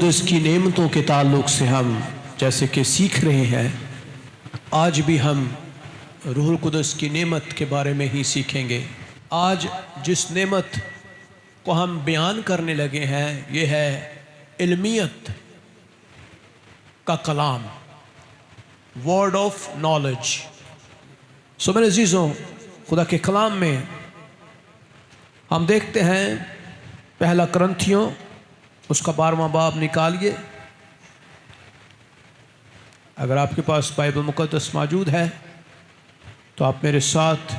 القدس کی نعمتوں کے تعلق سے ہم جیسے کہ سیکھ رہے ہیں، آج بھی ہم روح القدس کی نعمت کے بارے میں ہی سیکھیں گے۔ آج جس نعمت کو ہم بیان کرنے لگے ہیں یہ ہے علمیت کا کلام، ورڈ آف نالج۔ میرے عزیزوں، خدا کے کلام میں ہم دیکھتے ہیں پہلا کرنتھیوں اس کا 12واں باب نکالیے۔ اگر آپ کے پاس بائبل مقدس موجود ہے تو آپ میرے ساتھ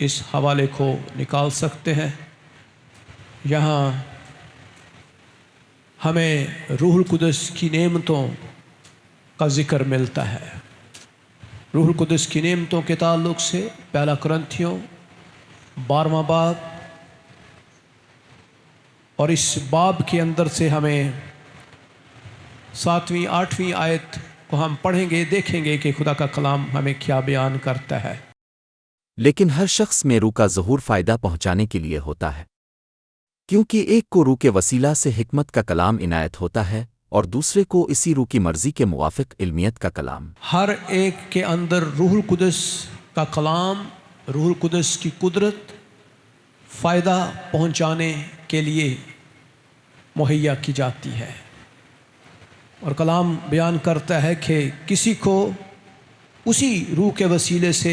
اس حوالے کو نکال سکتے ہیں۔ یہاں ہمیں روح القدس کی نعمتوں کا ذکر ملتا ہے۔ روح القدس کی نعمتوں کے تعلق سے پہلا کرنتھیوں 12واں باب، اور اس باب کے اندر سے ہمیں 7ویں 8ویں آیت کو ہم پڑھیں گے، دیکھیں گے کہ خدا کا کلام ہمیں کیا بیان کرتا ہے۔ لیکن ہر شخص میں روح کا ظہور فائدہ پہنچانے کے لیے ہوتا ہے، کیونکہ ایک کو روح کے وسیلہ سے حکمت کا کلام عنایت ہوتا ہے اور دوسرے کو اسی روح کی مرضی کے موافق علمیت کا کلام۔ ہر ایک کے اندر روح القدس کا کلام، روح القدس کی قدرت فائدہ پہنچانے کے لیے مہیا کی جاتی ہے، اور کلام بیان کرتا ہے کہ کسی کو اسی روح کے وسیلے سے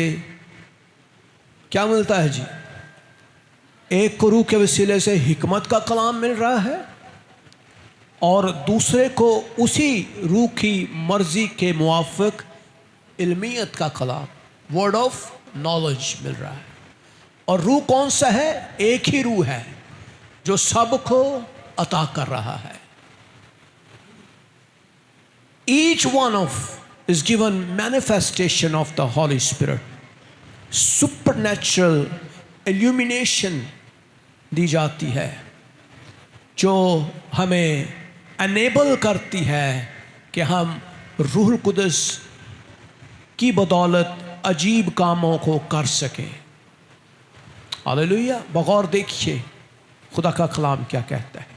کیا ملتا ہے جی؟ ایک کو روح کے وسیلے سے حکمت کا کلام مل رہا ہے اور دوسرے کو اسی روح کی مرضی کے موافق علمیت کا کلام، ورڈ آف نالج مل رہا ہے۔ اور روح کون سا ہے؟ ایک ہی روح ہے جو سب کو عطا کر رہا ہے۔ Each one is given manifestation of the Holy Spirit, supernatural illumination دی جاتی ہے جو ہمیں enable کرتی ہے کہ ہم روح القدس کی بدولت عجیب کاموں کو کر سکیں۔ ہاللیلویہ! بغور دیکھیے خدا کا کلام کیا کہتا ہے۔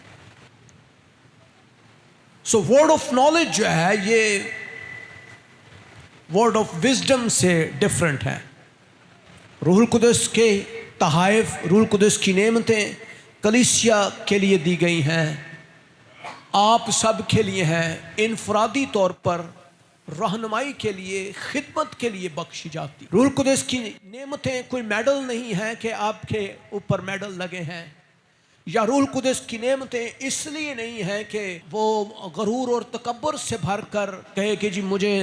ورڈ آف نالج جو ہے یہ ورڈ آف وزڈم سے ڈفرنٹ ہے۔ روح القدس کے تحائف، روح القدس کی نعمتیں کلیسیا کے لیے دی گئی ہیں، آپ سب کے لیے ہیں، انفرادی طور پر رہنمائی کے لیے، خدمت کے لیے بخشی جاتی۔ روح القدس کی نعمتیں کوئی میڈل نہیں ہے کہ آپ کے اوپر میڈل لگے ہیں، یا روح القدس کی نعمتیں اس لیے نہیں ہیں کہ وہ غرور اور تکبر سے بھر کر کہے کہ جی مجھے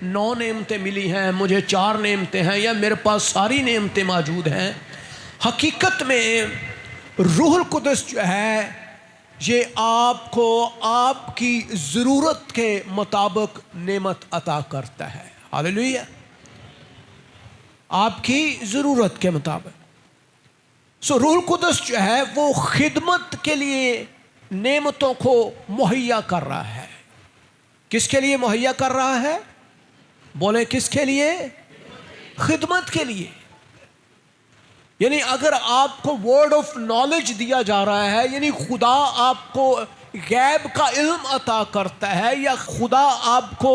9 نعمتیں ملی ہیں، مجھے 4 نعمتیں ہیں، یا میرے پاس ساری نعمتیں موجود ہیں۔ حقیقت میں روح القدس جو ہے یہ آپ کو آپ کی ضرورت کے مطابق نعمت عطا کرتا ہے۔ ہاللیلویہ! آپ کی ضرورت کے مطابق۔ روح القدس جو ہے وہ خدمت کے لیے نعمتوں کو مہیا کر رہا ہے۔ کس کے لیے مہیا کر رہا ہے؟ بولے کس کے لیے؟ خدمت کے لیے۔ یعنی اگر آپ کو ورڈ آف نالج دیا جا رہا ہے، یعنی خدا آپ کو غیب کا علم عطا کرتا ہے، یا خدا آپ کو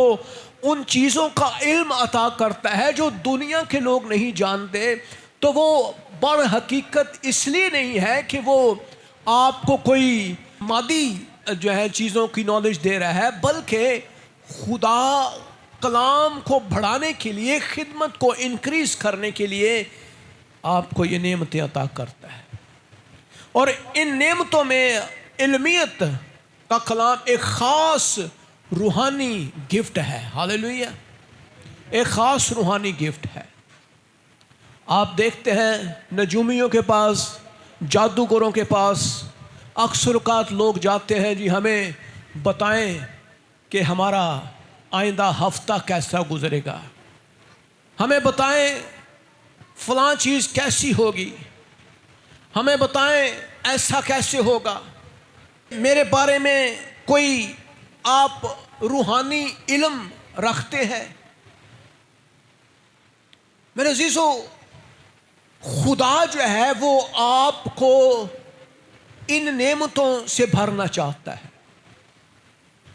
ان چیزوں کا علم عطا کرتا ہے جو دنیا کے لوگ نہیں جانتے، تو وہ بر حقیقت اس لیے نہیں ہے کہ وہ آپ کو کوئی مادی جو ہے چیزوں کی نالج دے رہا ہے، بلکہ خدا کلام کو بڑھانے کے لیے، خدمت کو انکریز کرنے کے لیے آپ کو یہ نعمتیں عطا کرتا ہے۔ اور ان نعمتوں میں علمیت کا کلام ایک خاص روحانی گفٹ ہے۔ ہاللیلویہ! ایک خاص روحانی گفٹ ہے۔ آپ دیکھتے ہیں نجومیوں کے پاس، جادوگروں کے پاس اکثر اوقات لوگ جاتے ہیں، جی ہمیں بتائیں کہ ہمارا آئندہ ہفتہ کیسا گزرے گا، ہمیں بتائیں فلاں چیز کیسی ہوگی، ہمیں بتائیں ایسا کیسے ہوگا، میرے بارے میں کوئی آپ روحانی علم رکھتے ہیں؟ میرے عزیزو، خدا جو ہے وہ آپ کو ان نعمتوں سے بھرنا چاہتا ہے۔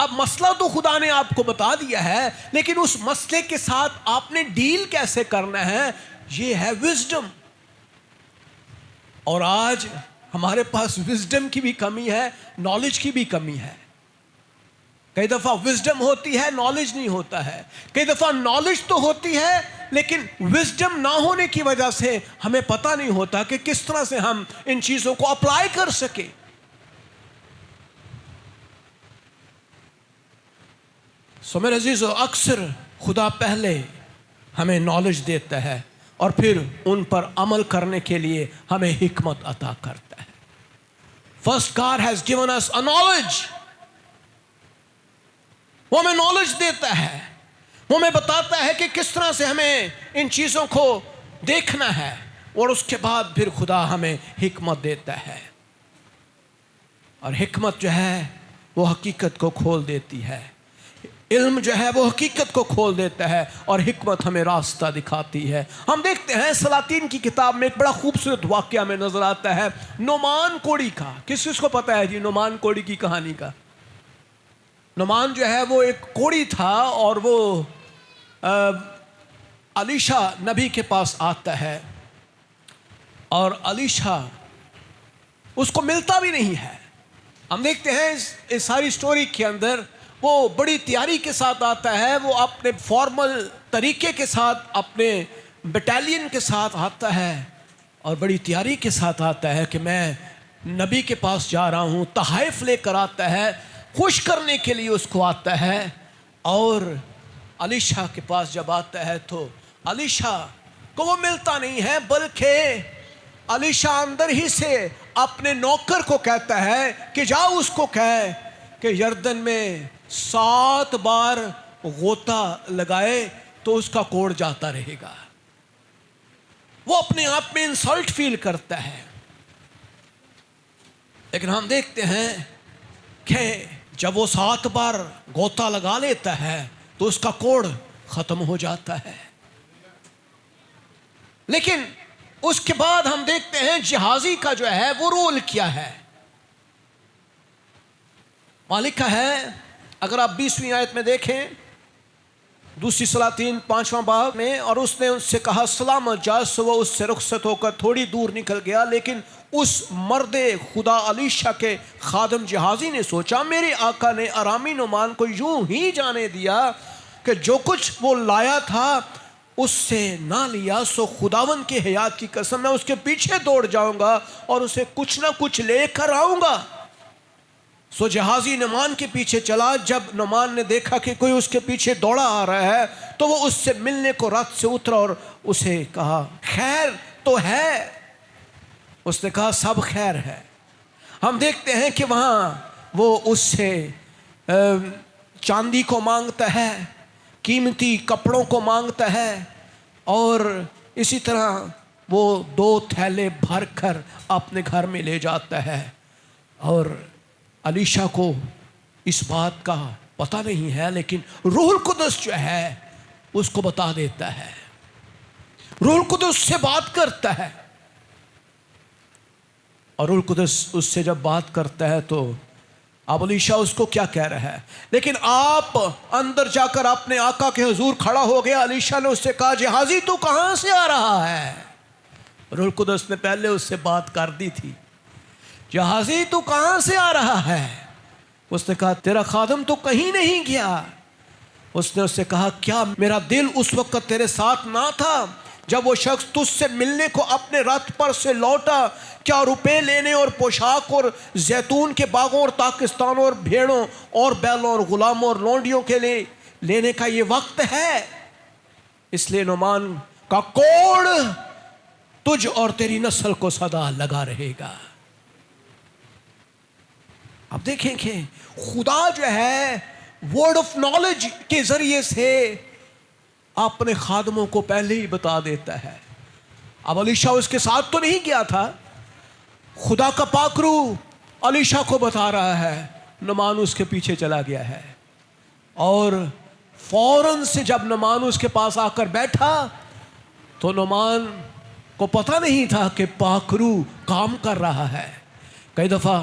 اب مسئلہ تو خدا نے آپ کو بتا دیا ہے، لیکن اس مسئلے کے ساتھ آپ نے ڈیل کیسے کرنا ہے، یہ ہے وزڈم. اور آج ہمارے پاس وزڈم کی بھی کمی ہے، نالج کی بھی کمی ہے. کئی دفعہ وزڈم ہوتی ہے، نالج نہیں ہوتا ہے. کئی دفعہ نالج تو ہوتی ہے لیکن وزڈم نہ ہونے کی وجہ سے ہمیں پتہ نہیں ہوتا کہ کس طرح سے ہم ان چیزوں کو اپلائی کر سکیں. سو میرے عزیزو، اکثر خدا پہلے ہمیں نالج دیتا ہے اور پھر ان پر عمل کرنے کے لیے ہمیں حکمت عطا کرتا ہے. First God has given us a knowledge. وہ ہمیں نالج دیتا ہے، وہ ہمیں بتاتا ہے کہ کس طرح سے ہمیں ان چیزوں کو دیکھنا ہے، اور اس کے بعد پھر خدا ہمیں حکمت دیتا ہے. اور حکمت جو ہے وہ حقیقت کو کھول دیتی ہے، علم جو ہے وہ حقیقت کو کھول دیتا ہے، اور حکمت ہمیں راستہ دکھاتی ہے. ہم دیکھتے ہیں سلاطین کی کتاب میں ایک بڑا خوبصورت واقعہ ہمیں نظر آتا ہے نعمان کوڑی کا. کس کو پتہ ہے جی نعمان کوڑی کی کہانی کا؟ نعمان جو ہے وہ ایک کوڑی تھا، اور وہ الیشا نبی کے پاس آتا ہے، اور الیشا اس کو ملتا بھی نہیں ہے. ہم دیکھتے ہیں اس ساری سٹوری کے اندر وہ بڑی تیاری کے ساتھ آتا ہے، وہ اپنے فارمل طریقے کے ساتھ، اپنے بٹالین کے ساتھ آتا ہے، اور بڑی تیاری کے ساتھ آتا ہے کہ میں نبی کے پاس جا رہا ہوں. تحائف لے کر آتا ہے، خوش کرنے کے لیے اس کو آتا ہے. اور الیشا کے پاس جب آتا ہے تو الیشا کو وہ ملتا نہیں ہے، بلکہ الیشا اندر ہی سے اپنے نوکر کو کہتا ہے کہ جاؤ اس کو کہے کہ یردن میں 7 بار غوطہ لگائے تو اس کا کوڑ جاتا رہے گا. وہ اپنے آپ میں انسلٹ فیل کرتا ہے، لیکن ہم دیکھتے ہیں کہ جب وہ 7 بار غوطہ لگا لیتا ہے تو اس کا کوڑ ختم ہو جاتا ہے. لیکن اس کے بعد ہم دیکھتے ہیں جہازی کا جو ہے وہ رول کیا ہے. مالک کا ہے، اگر آپ 20ویں آیت میں دیکھیں، دوسری سلاطین 5واں باب میں، اور اس نے اس سے کہا سلامت جا. سو وہ اس سے رخصت ہو کر تھوڑی دور نکل گیا. لیکن اس مرد خدا الیشا کے خادم جہازی نے سوچا میرے آقا نے ارامی نعمان کو یوں ہی جانے دیا کہ جو کچھ وہ لایا تھا اس سے نہ لیا. سو خداوند کی حیات کی قسم میں اس کے پیچھے دوڑ جاؤں گا اور اسے کچھ نہ کچھ لے کر آؤں گا. سو جہازی نعمان کے پیچھے چلا. جب نعمان نے دیکھا کہ کوئی اس کے پیچھے دوڑا آ رہا ہے تو وہ اس سے ملنے کو رتھ سے اترا اور اسے کہا خیر تو ہے؟ اس نے کہا سب خیر ہے. ہم دیکھتے ہیں کہ وہاں وہ اس سے چاندی کو مانگتا ہے، قیمتی کپڑوں کو مانگتا ہے، اور اسی طرح وہ 2 تھیلے بھر کر اپنے گھر میں لے جاتا ہے. اور الیشا کو اس بات کا پتہ نہیں ہے، لیکن روح القدس جو ہے اس کو بتا دیتا ہے. روح القدس سے بات کرتا ہے، اور روح القدس اس سے جب بات کرتا ہے تو اب الیشا اس کو کیا کہہ رہا ہے. لیکن آپ اندر جا کر اپنے آقا کے حضور کھڑا ہو گیا. الیشا نے اس سے کہا جہازی تو کہاں سے آ رہا ہے؟ روح القدس نے پہلے اس سے بات کر دی تھی. جہازی تو کہاں سے آ رہا ہے؟ اس نے کہا تیرا خادم تو کہیں نہیں گیا. اس نے اس سے کہا کیا میرا دل اس وقت تیرے ساتھ نہ تھا جب وہ شخص تجھ سے ملنے کو اپنے رتھ پر سے لوٹا؟ کیا روپے لینے اور پوشاک اور زیتون کے باغوں اور پاکستانوں اور بھیڑوں اور بیلوں اور غلاموں اور لونڈیوں کے لیے لینے کا یہ وقت ہے؟ اس لیے نعمان کا کوڑ تجھ اور تیری نسل کو سدا لگا رہے گا. اب دیکھیں کہ خدا جو ہے ورڈ آف نالج کے ذریعے سے اپنے خادموں کو پہلے ہی بتا دیتا ہے. اب الیشا اس کے ساتھ تو نہیں گیا تھا، خدا کا پاک روح الیشا کو بتا رہا ہے. نعمان اس کے پیچھے چلا گیا ہے، اور فوراً سے جب نعمان اس کے پاس آ کر بیٹھا تو نعمان کو پتہ نہیں تھا کہ پاک روح کام کر رہا ہے. کئی دفعہ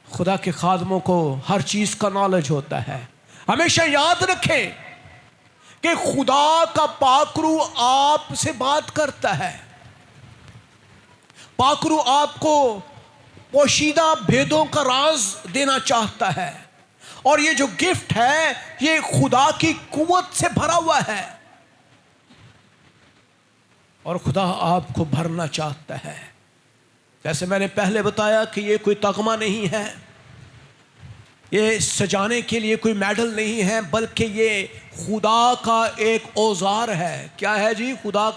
خدا کے خادموں کو ہر چیز کا نالج ہوتا ہے. ہمیشہ یاد رکھیں کہ خدا کا پاک روح آپ سے بات کرتا ہے. پاک روح آپ کو پوشیدہ بھیدوں کا راز دینا چاہتا ہے، اور یہ جو گفٹ ہے یہ خدا کی قوت سے بھرا ہوا ہے، اور خدا آپ کو بھرنا چاہتا ہے. جیسے میں نے پہلے بتایا کہ یہ کوئی تغمہ نہیں ہے، یہ سجانے کے لیے کوئی میڈل نہیں ہے، بلکہ یہ خدا کا ایک اوزار ہے. کیا ہے جی؟ خدا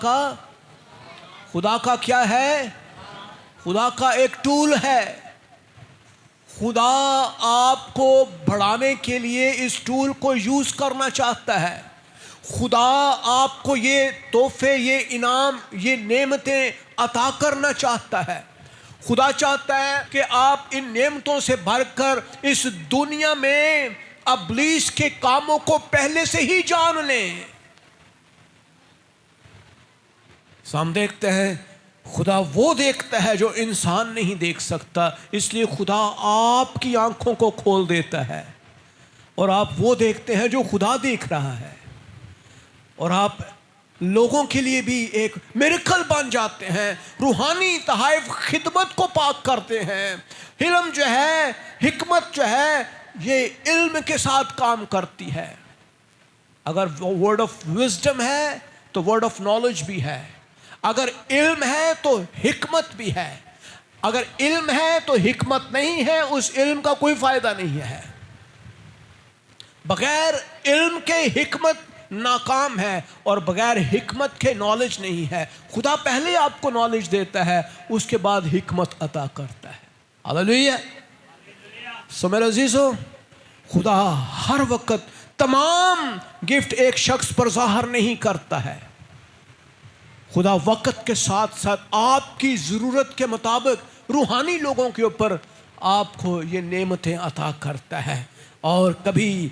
کا کیا ہے؟ خدا کا ایک ٹول ہے. خدا آپ کو بڑھانے کے لیے اس ٹول کو یوز کرنا چاہتا ہے. خدا آپ کو یہ تحفے، یہ انعام، یہ نعمتیں عطا کرنا چاہتا ہے. خدا چاہتا ہے کہ آپ ان نعمتوں سے بھر کر اس دنیا میں ابلیس کے کاموں کو پہلے سے ہی جان لیں. ہم دیکھتے ہیں خدا وہ دیکھتا ہے جو انسان نہیں دیکھ سکتا، اس لیے خدا آپ کی آنکھوں کو کھول دیتا ہے، اور آپ وہ دیکھتے ہیں جو خدا دیکھ رہا ہے، اور آپ لوگوں کے لیے بھی ایک میریکل بن جاتے ہیں. روحانی تحائف خدمت کو پاک کرتے ہیں. علم جو ہے، حکمت جو ہے، یہ علم کے ساتھ کام کرتی ہے. اگر ورڈ آف وزڈم ہے تو ورڈ آف نالج بھی ہے. اگر علم ہے تو حکمت بھی ہے. اگر علم ہے تو حکمت نہیں ہے، اس علم کا کوئی فائدہ نہیں ہے. بغیر علم کے حکمت ناکام ہے، اور بغیر حکمت کے نالج نہیں ہے. خدا پہلے آپ کو نالج دیتا ہے، اس کے بعد حکمت عطا کرتا ہے. ہاللیلویہ. سو میرے عزیزو، خدا ہر وقت تمام گفٹ ایک شخص پر ظاہر نہیں کرتا ہے. خدا وقت کے ساتھ ساتھ آپ کی ضرورت کے مطابق روحانی لوگوں کے اوپر آپ کو یہ نعمتیں عطا کرتا ہے. اور کبھی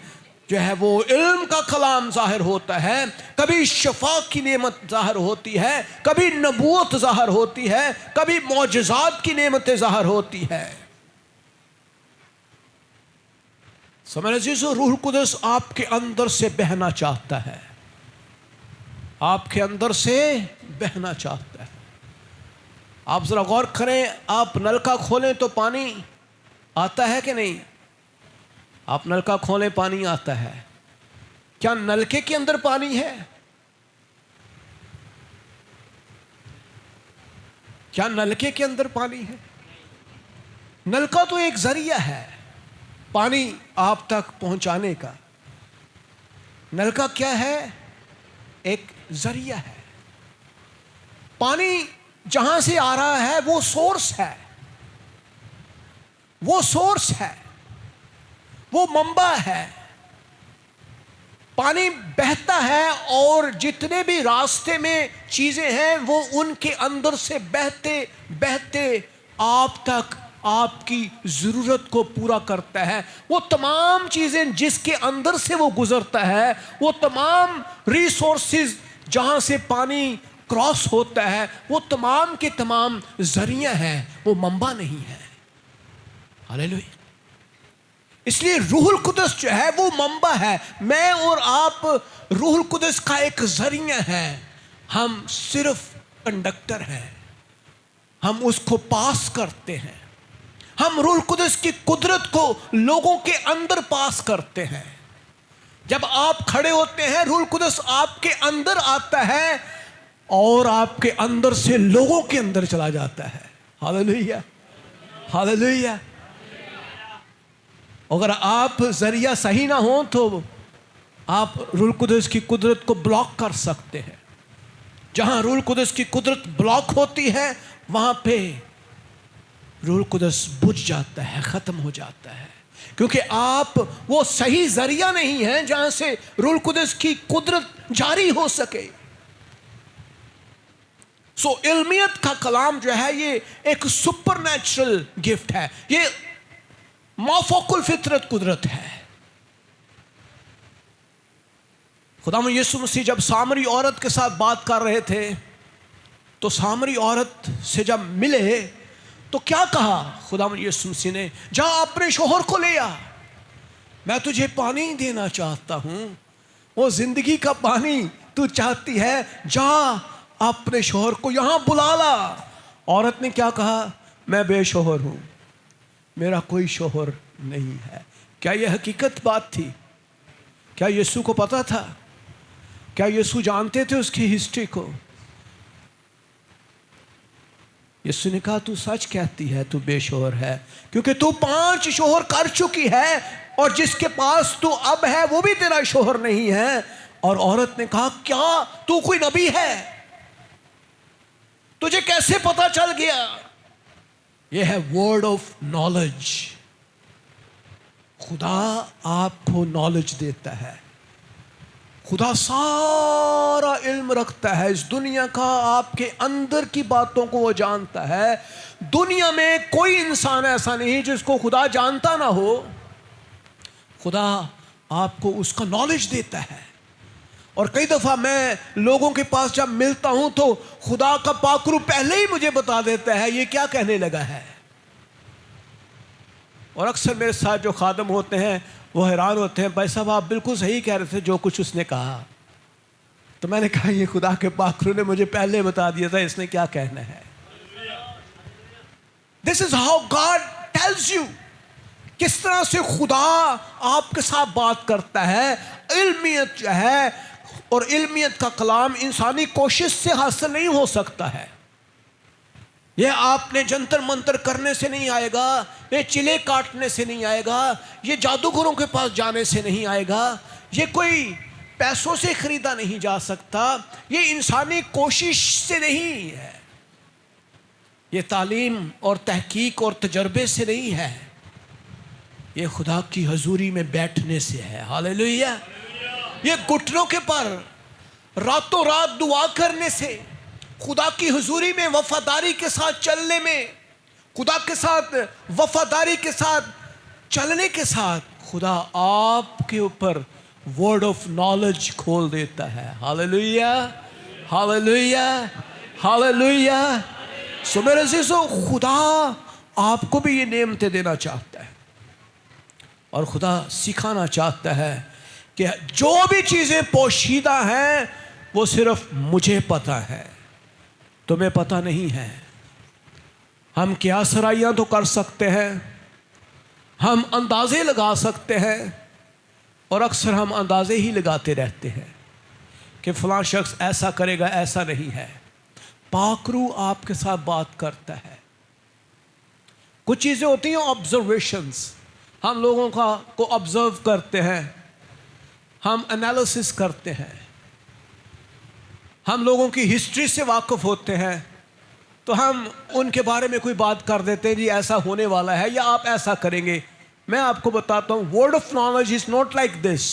جو ہے وہ علم کا کلام ظاہر ہوتا ہے، کبھی شفا کی نعمت ظاہر ہوتی ہے، کبھی نبوت ظاہر ہوتی ہے، کبھی معجزات کی نعمتیں ظاہر ہوتی ہے. میرے عزیزو، روح القدس آپ کے اندر سے بہنا چاہتا ہے، آپ کے اندر سے بہنا چاہتا ہے. آپ ذرا غور کریں، آپ نلکا کھولیں تو پانی آتا ہے کہ نہیں؟ آپ نلکا کھولیں پانی آتا ہے. کیا نلکے کے اندر پانی ہے؟ کیا نلکے کے اندر پانی ہے؟ نلکا تو ایک ذریعہ ہے پانی آپ تک پہنچانے کا. نلکا کیا ہے؟ ایک ذریعہ ہے. پانی جہاں سے آ رہا ہے وہ سورس ہے، وہ سورس ہے، وہ منبع ہے. پانی بہتا ہے، اور جتنے بھی راستے میں چیزیں ہیں وہ ان کے اندر سے بہتے بہتے آپ تک آپ کی ضرورت کو پورا کرتا ہے. وہ تمام چیزیں جس کے اندر سے وہ گزرتا ہے، وہ تمام ریسورسز جہاں سے پانی کراس ہوتا ہے، وہ تمام کے تمام ذریعہ ہیں، وہ منبع نہیں ہے. ہاللیلویہ. اس لیے روح القدس جو ہے وہ منبع ہے. میں اور آپ روح القدس کا ایک ذریعہ ہیں. ہم صرف کنڈکٹر ہیں، ہم اس کو پاس کرتے ہیں. ہم روح القدس کی قدرت کو لوگوں کے اندر پاس کرتے ہیں. جب آپ کھڑے ہوتے ہیں، روح القدس آپ کے اندر آتا ہے اور آپ کے اندر سے لوگوں کے اندر چلا جاتا ہے. ہاللیلویہ، ہاللیلویہ. اگر آپ ذریعہ صحیح نہ ہوں تو آپ روح القدس کی قدرت کو بلاک کر سکتے ہیں. جہاں روح القدس کی قدرت بلاک ہوتی ہے وہاں پہ روح القدس بجھ جاتا ہے، ختم ہو جاتا ہے، کیونکہ آپ وہ صحیح ذریعہ نہیں ہیں جہاں سے روح القدس کی قدرت جاری ہو سکے. سو علمیت کا کلام جو ہے یہ ایک سپر نیچرل گفٹ ہے، یہ مافوق الفطرت قدرت ہے. خداوند یسوع مسیح جب سامری عورت کے ساتھ بات کر رہے تھے تو سامری عورت سے جب ملے تو کیا کہا خدا یسوع مسیح نے؟ جا اپنے شوہر کو لے آ، میں تجھے پانی دینا چاہتا ہوں، وہ زندگی کا پانی تو چاہتی ہے، جا اپنے شوہر کو یہاں بلا لا۔ عورت نے کیا کہا؟ میں بے شوہر ہوں، میرا کوئی شوہر نہیں ہے۔ کیا یہ حقیقت بات تھی؟ کیا یسوع کو پتا تھا؟ کیا یسوع جانتے تھے اس کی ہسٹری کو؟ یسوع نے کہا تو سچ کہتی ہے، تو بے شوہر ہے، کیونکہ تو 5 شوہر کر چکی ہے، اور جس کے پاس تو اب ہے وہ بھی تیرا شوہر نہیں ہے۔ اور عورت نے کہا کیا تو کوئی نبی ہے؟ تجھے کیسے پتا چل گیا؟ یہ ہے ورڈ آف نالج۔ خدا آپ کو نالج دیتا ہے، خدا سارا علم رکھتا ہے اس دنیا کا، آپ کے اندر کی باتوں کو وہ جانتا ہے۔ دنیا میں کوئی انسان ایسا نہیں جس کو خدا جانتا نہ ہو۔ خدا آپ کو اس کا نالج دیتا ہے، اور کئی دفعہ میں لوگوں کے پاس جب ملتا ہوں تو خدا کا پاک روح پہلے ہی مجھے بتا دیتا ہے یہ کیا کہنے لگا ہے۔ اور اکثر میرے ساتھ جو خادم ہوتے ہیں وہ حیران ہوتے ہیں، بھائی صاحب آپ بالکل صحیح کہہ رہے تھے جو کچھ اس نے کہا۔ تو میں نے کہا یہ خدا کے پاک روح نے مجھے پہلے بتا دیا تھا اس نے کیا کہنا ہے۔ This is how God tells you۔ کس طرح سے خدا آپ کے ساتھ بات کرتا ہے۔ علمیت جو ہے، اور علمیت کا کلام انسانی کوشش سے حاصل نہیں ہو سکتا ہے۔ یہ آپ نے جنتر منتر کرنے سے نہیں آئے گا، یہ چلے کاٹنے سے نہیں آئے گا، یہ جادوگروں کے پاس جانے سے نہیں آئے گا، یہ کوئی پیسوں سے خریدا نہیں جا سکتا، یہ انسانی کوشش سے نہیں ہے، یہ تعلیم اور تحقیق اور تجربے سے نہیں ہے، یہ خدا کی حضوری میں بیٹھنے سے ہے۔ ہاللیلویا۔ یہ گھٹنوں کے پر راتوں رات دعا کرنے سے، خدا کی حضوری میں وفاداری کے ساتھ چلنے میں، خدا کے ساتھ وفاداری کے ساتھ چلنے کے ساتھ خدا آپ کے اوپر ورڈ آف نالج کھول دیتا ہے۔ ہاللیلویا، ہاللیلویا، ہاللیلویا۔ سو میرے عزیزو، خدا آپ کو بھی یہ نعمتیں دینا چاہتا ہے، اور خدا سکھانا چاہتا ہے کہ جو بھی چیزیں پوشیدہ ہیں وہ صرف مجھے پتہ ہے، تمہیں پتہ نہیں ہے۔ ہم کیا سرائیاں تو کر سکتے ہیں، ہم اندازے لگا سکتے ہیں، اور اکثر ہم اندازے ہی لگاتے رہتے ہیں کہ فلاں شخص ایسا کرے گا، ایسا نہیں ہے۔ پاک روح آپ کے ساتھ بات کرتا ہے۔ کچھ چیزیں ہوتی ہیں آبزرویشنز، ہم لوگوں کو آبزرو کرتے ہیں، ہم انالیسس کرتے ہیں، ہم لوگوں کی ہسٹری سے واقف ہوتے ہیں، تو ہم ان کے بارے میں کوئی بات کر دیتے ہیں، جی ایسا ہونے والا ہے یا آپ ایسا کریں گے۔ میں آپ کو بتاتا ہوں، word of knowledge is not like this.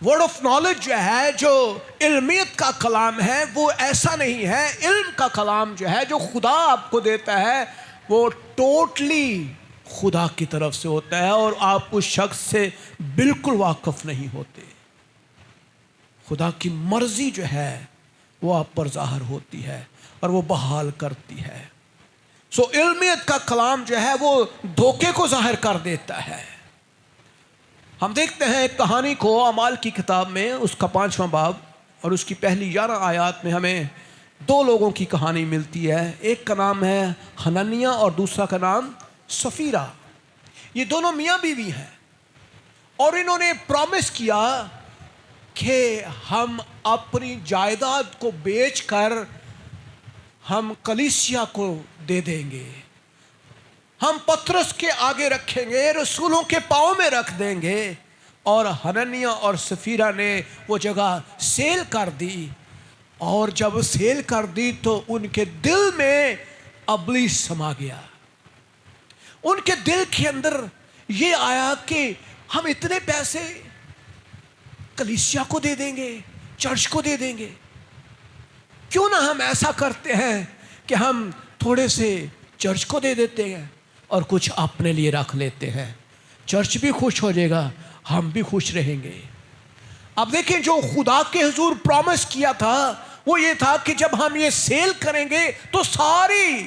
Word of knowledge جو ہے، جو علمیت کا کلام ہے، وہ ایسا نہیں ہے۔ علم کا کلام جو ہے، جو خدا آپ کو دیتا ہے، وہ ٹوٹلی خدا کی طرف سے ہوتا ہے، اور آپ اس شخص سے بالکل واقف نہیں ہوتے۔ خدا کی مرضی جو ہے وہ آپ پر ظاہر ہوتی ہے اور وہ بحال کرتی ہے۔ سو علمیت کا کلام جو ہے وہ دھوکے کو ظاہر کر دیتا ہے۔ ہم دیکھتے ہیں ایک کہانی کو اعمال کی کتاب میں، اس کا 5واں باب اور اس کی پہلی 11 آیات میں ہمیں 2 لوگوں کی کہانی ملتی ہے۔ ایک کا نام ہے حنانیہ اور دوسرا کا نام سفیرہ۔ یہ دونوں میاں بیوی ہیں، اور انہوں نے پرومس کیا کہ ہم اپنی جائیداد کو بیچ کر ہم کلیسیا کو دے دیں گے، ہم پترس کے آگے رکھیں گے، رسولوں کے پاؤں میں رکھ دیں گے۔ اور حنانیہ اور سفیرہ نے وہ جگہ سیل کر دی، اور جب سیل کر دی تو ان کے دل میں ابلیس سما گیا۔ ان کے دل کے اندر یہ آیا کہ ہم اتنے پیسے کلیسیا کو دے دیں گے، چرچ کو دے دیں گے، کیوں نہ ہم ایسا کرتے ہیں کہ ہم تھوڑے سے چرچ کو دے دیتے ہیں اور کچھ اپنے لیے رکھ لیتے ہیں، چرچ بھی خوش ہو جائے گا، ہم بھی خوش رہیں گے۔ اب دیکھیں، جو خدا کے حضور پرومس کیا تھا وہ یہ تھا کہ جب ہم یہ سیل کریں گے تو ساری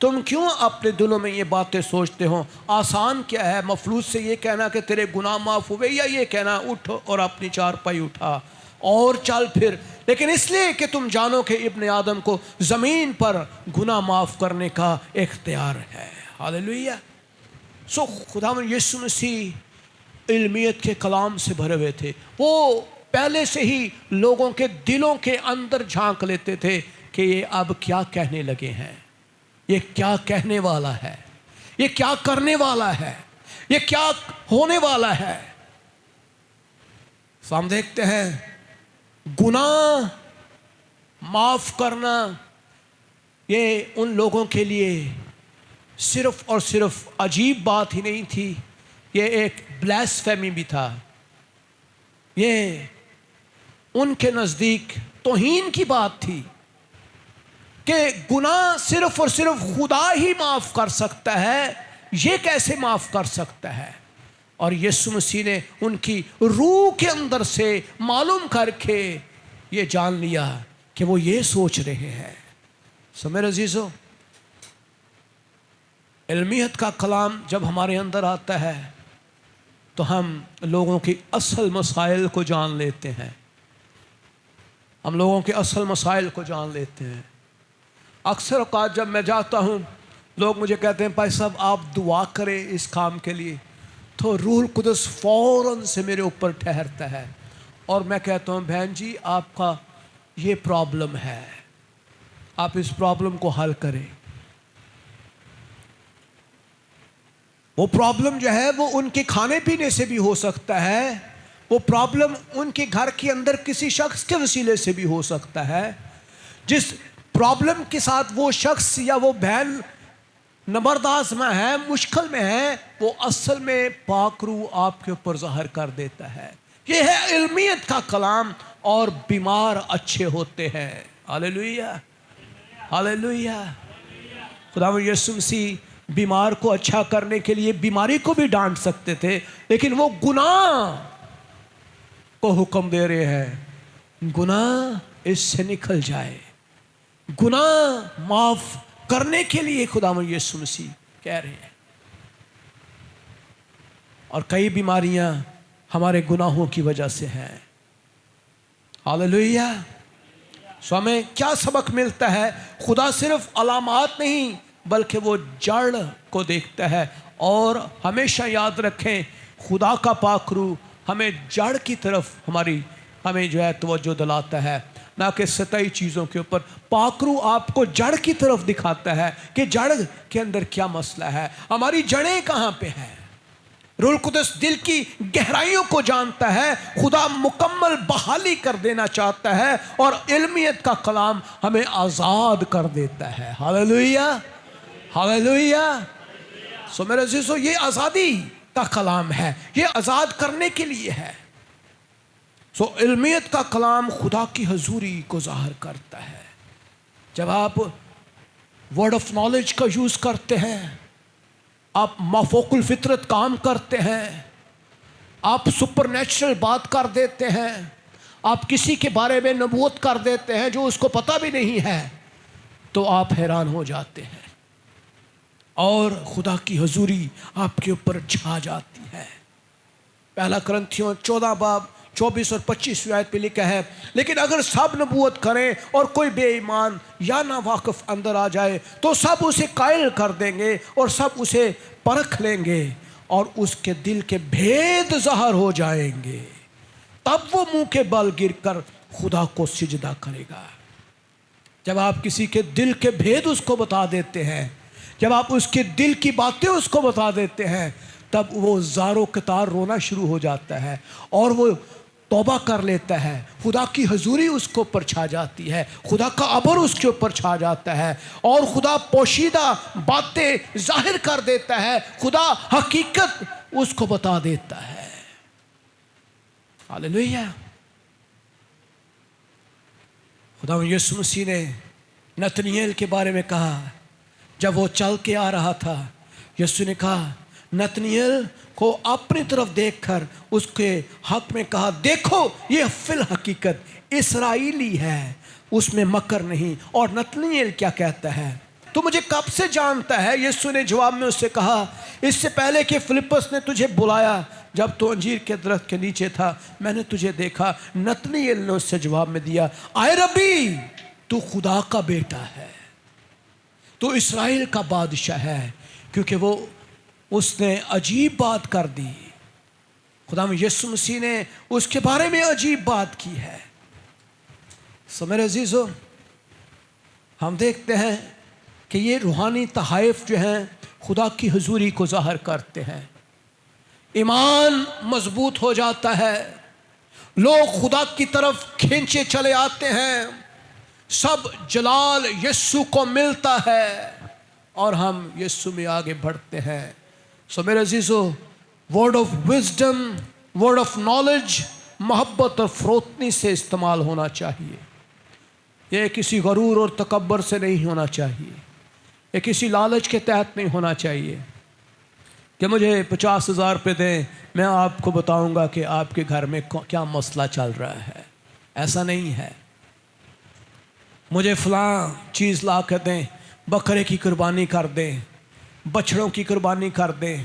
تم کیوں اپنے دلوں میں یہ باتیں سوچتے ہو؟ آسان کیا ہے مفلوج سے یہ کہنا کہ تیرے گناہ معاف ہوئے، یا یہ کہنا اٹھ اور اپنی چارپائی اٹھا اور چل پھر؟ لیکن اس لیے کہ تم جانو کہ ابن آدم کو زمین پر گناہ معاف کرنے کا اختیار ہے۔ ہاللیلویہ۔ سو خداوند یسوع مسیح علمیت کے کلام سے بھرے ہوئے تھے، وہ پہلے سے ہی لوگوں کے دلوں کے اندر جھانک لیتے تھے کہ یہ اب کیا کہنے لگے ہیں، یہ کیا کہنے والا ہے، یہ کیا کرنے والا ہے، یہ کیا ہونے والا ہے۔ سو ہم دیکھتے ہیں گناہ معاف کرنا یہ ان لوگوں کے لیے صرف اور صرف عجیب بات ہی نہیں تھی، یہ ایک بلیسفیمی بھی تھا، یہ ان کے نزدیک توہین کی بات تھی کہ گناہ صرف اور صرف خدا ہی معاف کر سکتا ہے، یہ کیسے معاف کر سکتا ہے؟ اور یسوع مسیح نے ان کی روح کے اندر سے معلوم کر کے یہ جان لیا کہ وہ یہ سوچ رہے ہیں۔ سو میرے عزیزو، علمیت کا کلام جب ہمارے اندر آتا ہے تو ہم لوگوں کی اصل مسائل کو جان لیتے ہیں، ہم لوگوں کے اصل مسائل کو جان لیتے ہیں۔ اکثر اوقات جب میں جاتا ہوں لوگ مجھے کہتے ہیں بھائی صاحب آپ دعا کریں اس کام کے لیے، تو روح القدس فوراً سے میرے اوپر ٹھہرتا ہے اور میں کہتا ہوں بہن جی آپ کا یہ پرابلم ہے، آپ اس پرابلم کو حل کریں۔ وہ پرابلم جو ہے وہ ان کے کھانے پینے سے بھی ہو سکتا ہے، وہ پرابلم ان کے گھر کے اندر کسی شخص کے وسیلے سے بھی ہو سکتا ہے۔ جس پرابلم کے ساتھ وہ شخص یا وہ بہن نبرداز میں ہے، مشکل میں ہے، وہ اصل میں پاک روح آپ کے اوپر ظاہر کر دیتا ہے۔ یہ ہے علمیت کا کلام، اور بیمار اچھے ہوتے ہیں۔ ہاللیلویہ، ہاللیلویہ۔ خداوند یسوع مسیح بیمار کو اچھا کرنے کے لیے بیماری کو بھی ڈانٹ سکتے تھے، لیکن وہ گناہ کو حکم دے رہے ہیں گناہ اس سے نکل جائے، گناہ معاف کرنے کے لیے خداوند یسوع مسیح کہہ رہے ہیں۔ اور کئی بیماریاں ہمارے گناہوں کی وجہ سے ہیں۔ ہاللیلویہ۔ سو ہمیں کیا سبق ملتا ہے؟ خدا صرف علامات نہیں بلکہ وہ جڑ کو دیکھتا ہے، اور ہمیشہ یاد رکھیں خدا کا پاک روح ہمیں جڑ کی طرف ہمیں جو ہے توجہ دلاتا ہے، نہ کہ سطحی چیزوں کے اوپر۔ پاک روح آپ کو جڑ کی طرف دکھاتا ہے کہ جڑ کے اندر کیا مسئلہ ہے، ہماری جڑیں کہاں پہ ہیں۔ روح القدس دل کی گہرائیوں کو جانتا ہے، خدا مکمل بحالی کر دینا چاہتا ہے، اور علمیت کا کلام ہمیں آزاد کر دیتا ہے۔ ہاللیلویہ، ہاللیلویہ۔ سو میرے عزیزو، یہ آزادی کا کلام ہے، یہ آزاد کرنے کے لیے ہے۔ سو علمیت کا کلام خدا کی حضوری کو ظاہر کرتا ہے۔ جب آپ ورڈ آف نالج کا یوز کرتے ہیں، آپ مافوق الفطرت کام کرتے ہیں، آپ سپر نیچرل بات کر دیتے ہیں، آپ کسی کے بارے میں نبوت کر دیتے ہیں جو اس کو پتہ بھی نہیں ہے، تو آپ حیران ہو جاتے ہیں اور خدا کی حضوری آپ کے اوپر چھا جاتی ہے۔ پہلا کرنتھیوں 14 باب 24 اور 25 آیت پہ لکھا ہے، لیکن اگر سب نبوت کریں اور کوئی بے ایمان یا ناواقف اندر آ جائے تو سب اسے قائل کر دیں گے اور سب اسے پرکھ لیں گے اور اس کے دل کے بھید ظاہر ہو جائیں گے، تب وہ منہ کے بل گر کر خدا کو سجدہ کرے گا۔ جب آپ کسی کے دل کے بھید اس کو بتا دیتے ہیں، جب آپ اس کے دل کی باتیں اس کو بتا دیتے ہیں، تب وہ زاروں قطار رونا شروع ہو جاتا ہے اور وہ توبہ کر لیتا ہے۔ خدا کی حضوری اس کے اوپر چھا جاتی ہے، خدا کا عبر اس کے اوپر چھا جاتا ہے، اور خدا پوشیدہ باتیں ظاہر کر دیتا ہے، خدا حقیقت اس کو بتا دیتا ہے۔ ہاللیلویہ۔ خدا یسوع مسیح نے نتنیل کے بارے میں کہا، جب وہ چل کے آ رہا تھا، یسوع نے کہا نتنیل کو اپنی طرف دیکھ کر اس کے حق میں کہا، دیکھو یہ فی الحقیقت اسرائیلی ہے، اس میں مکر نہیں۔ اور نتنیل کیا کہتا ہے؟ تو مجھے کب سے جانتا ہے؟ یسوع نے جواب میں اس سے کہا اس سے پہلے کہ فلپس نے تجھے بلایا جب تو انجیر کے درخت کے نیچے تھا میں نے تجھے دیکھا۔ نتنیل نے اس سے جواب میں دیا اے ربی تو خدا کا بیٹا ہے، تو اسرائیل کا بادشاہ ہے، کیونکہ وہ اس نے عجیب بات کر دی۔ خدا یسوع مسیح نے اس کے بارے میں عجیب بات کی ہے۔ سو میرے عزیزو، ہم دیکھتے ہیں کہ یہ روحانی تحائف جو ہیں خدا کی حضوری کو ظاہر کرتے ہیں، ایمان مضبوط ہو جاتا ہے، لوگ خدا کی طرف کھینچے چلے آتے ہیں، سب جلال یسوع کو ملتا ہے اور ہم یسوع میں آگے بڑھتے ہیں۔ سو میرے عزیزو، word of wisdom, word of knowledge محبت اور فروتنی سے استعمال ہونا چاہیے۔ یہ کسی غرور اور تکبر سے نہیں ہونا چاہیے، یہ کسی لالچ کے تحت نہیں ہونا چاہیے کہ مجھے 50,000 روپے دیں میں آپ کو بتاؤں گا کہ آپ کے گھر میں کیا مسئلہ چل رہا ہے۔ ایسا نہیں ہے۔ مجھے فلاں چیز لا کر دیں، بکرے کی قربانی کر دیں، بچڑوں کی قربانی کر دیں،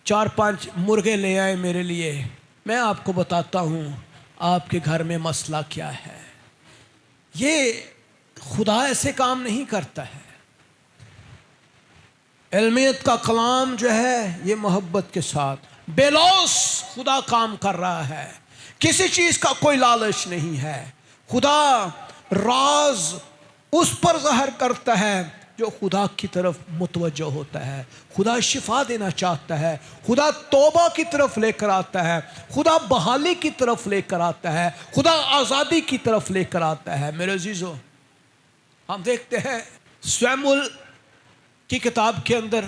4-5 مرغے لے آئے میرے لیے، میں آپ کو بتاتا ہوں آپ کے گھر میں مسئلہ کیا ہے۔ یہ خدا ایسے کام نہیں کرتا ہے۔ علمیت کا کلام جو ہے یہ محبت کے ساتھ بے لوث خدا کام کر رہا ہے، کسی چیز کا کوئی لالچ نہیں ہے۔ خدا راز اس پر ظاہر کرتا ہے جو خدا کی طرف متوجہ ہوتا ہے۔ خدا شفا دینا چاہتا ہے، خدا توبہ کی طرف لے کر آتا ہے، خدا بحالی کی طرف لے کر آتا ہے، خدا آزادی کی طرف لے کر آتا ہے۔ میرے عزیزو، ہم دیکھتے ہیں سیموئیل کی کتاب کے اندر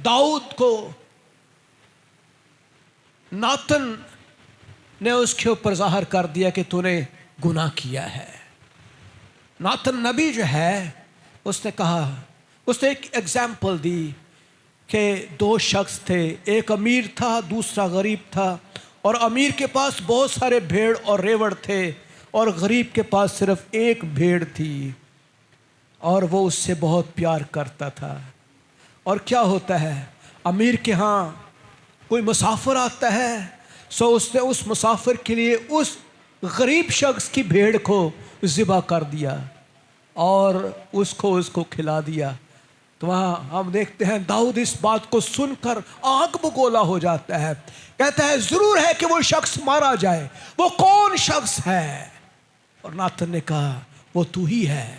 داؤد کو ناتن نے اس کے اوپر ظاہر کر دیا کہ تو نے گناہ کیا ہے۔ ناتن نبی جو ہے اس نے کہا، اس نے ایک ایگزامپل دی کہ 2 شخص تھے، ایک امیر تھا دوسرا غریب تھا، اور امیر کے پاس بہت سارے بھیڑ اور ریوڑ تھے اور غریب کے پاس صرف ایک بھیڑ تھی، اور وہ اس سے بہت پیار کرتا تھا۔ اور کیا ہوتا ہے، امیر کے ہاں کوئی مسافر آتا ہے، سو اس نے اس مسافر کے لیے اس غریب شخص کی بھیڑ کو ذبح کر دیا اور اس کو کھلا دیا۔ تو وہاں ہم دیکھتے ہیں داؤد اس بات کو سن کر آگ بگولا ہو جاتا ہے، کہتا ہے ضرور ہے کہ وہ شخص مارا جائے۔ وہ کون شخص ہے؟ اور ناتن نے کہا وہ تو ہی ہے،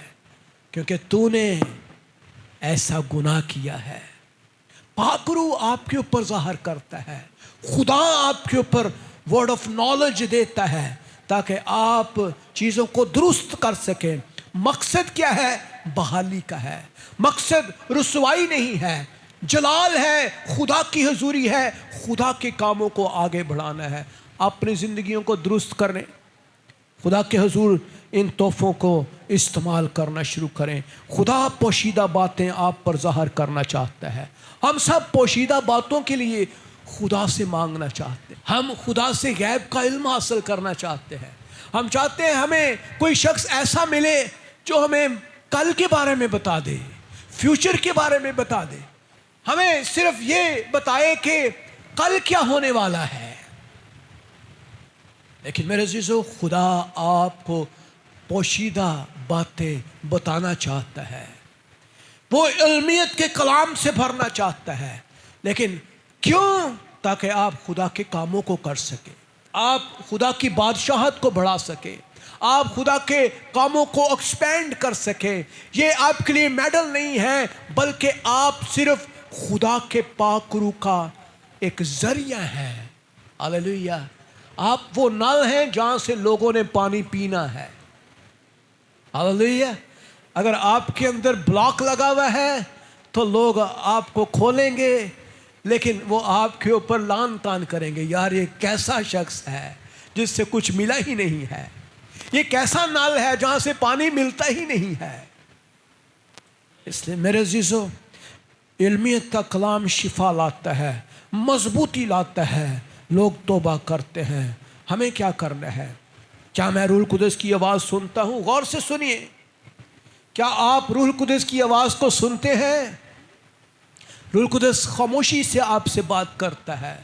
کیونکہ تو نے ایسا گناہ کیا ہے۔ پاک روح آپ کے اوپر ظاہر کرتا ہے، خدا آپ کے اوپر ورڈ آف نالج دیتا ہے تاکہ آپ چیزوں کو درست کر سکیں۔ مقصد کیا ہے؟ بحالی کا ہے، مقصد رسوائی نہیں ہے، جلال ہے، خدا کی حضوری ہے، خدا کے کاموں کو آگے بڑھانا ہے، اپنی زندگیوں کو درست کرنے، خدا کے حضور ان تحفوں کو استعمال کرنا شروع کریں۔ خدا پوشیدہ باتیں آپ پر ظاہر کرنا چاہتا ہے۔ ہم سب پوشیدہ باتوں کے لیے خدا سے مانگنا چاہتے ہیں، ہم خدا سے غیب کا علم حاصل کرنا چاہتے ہیں، ہم چاہتے ہیں ہمیں کوئی شخص ایسا ملے جو ہمیں کل کے بارے میں بتا دے، فیوچر کے بارے میں بتا دے، ہمیں صرف یہ بتائے کہ کل کیا ہونے والا ہے۔ لیکن میرے عزیزو، خدا آپ کو پوشیدہ باتیں بتانا چاہتا ہے، وہ علمیت کے کلام سے بھرنا چاہتا ہے، لیکن کیوں؟ تاکہ آپ خدا کے کاموں کو کر سکیں، آپ خدا کی بادشاہت کو بڑھا سکیں، آپ خدا کے کاموں کو ایکسپینڈ کر سکیں۔ یہ آپ کے لیے میڈل نہیں ہے، بلکہ آپ صرف خدا کے پاک روح کا ایک ذریعہ ہے۔ ہاللیلویہ! آپ وہ نل ہیں جہاں سے لوگوں نے پانی پینا ہے۔ ہاللیلویہ! اگر آپ کے اندر بلاک لگا ہوا ہے تو لوگ آپ کو کھولیں گے، لیکن وہ آپ کے اوپر لان تان کریں گے، یار یہ کیسا شخص ہے جس سے کچھ ملا ہی نہیں ہے، یہ کیسا نل ہے جہاں سے پانی ملتا ہی نہیں ہے۔ اس لیے میرے عزیزو، علمیت کا کلام شفا لاتا ہے، مضبوطی لاتا ہے، لوگ توبہ کرتے ہیں۔ ہمیں کیا کرنا ہے؟ کیا میں روح القدس کی آواز سنتا ہوں؟ غور سے سنیے، کیا آپ روح القدس کی آواز کو سنتے ہیں؟ روح القدس خاموشی سے آپ سے بات کرتا ہے.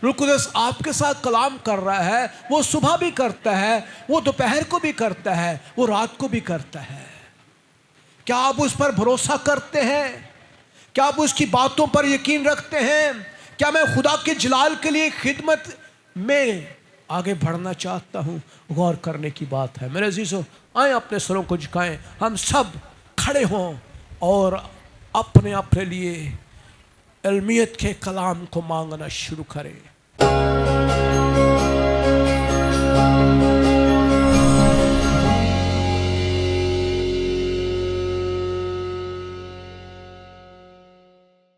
روح القدس آپ کے ساتھ کلام کر رہا ہے. وہ صبح بھی کرتا ہے, وہ دوپہر کو بھی کرتا ہے, وہ رات کو بھی کرتا ہے. کیا آپ اس پر بھروسہ کرتے ہیں؟ کیا آپ اس کی باتوں پر یقین رکھتے ہیں؟ کیا میں خدا کے جلال کے لیے خدمت میں آگے بڑھنا چاہتا ہوں؟ غور کرنے کی بات ہے. میرے عزیزوں, آئیں اپنے سروں کو جھکائیں, ہم سب کھڑے ہوں اور اپنے اپنے لیے علمیت کے کلام کو مانگنا شروع کریں.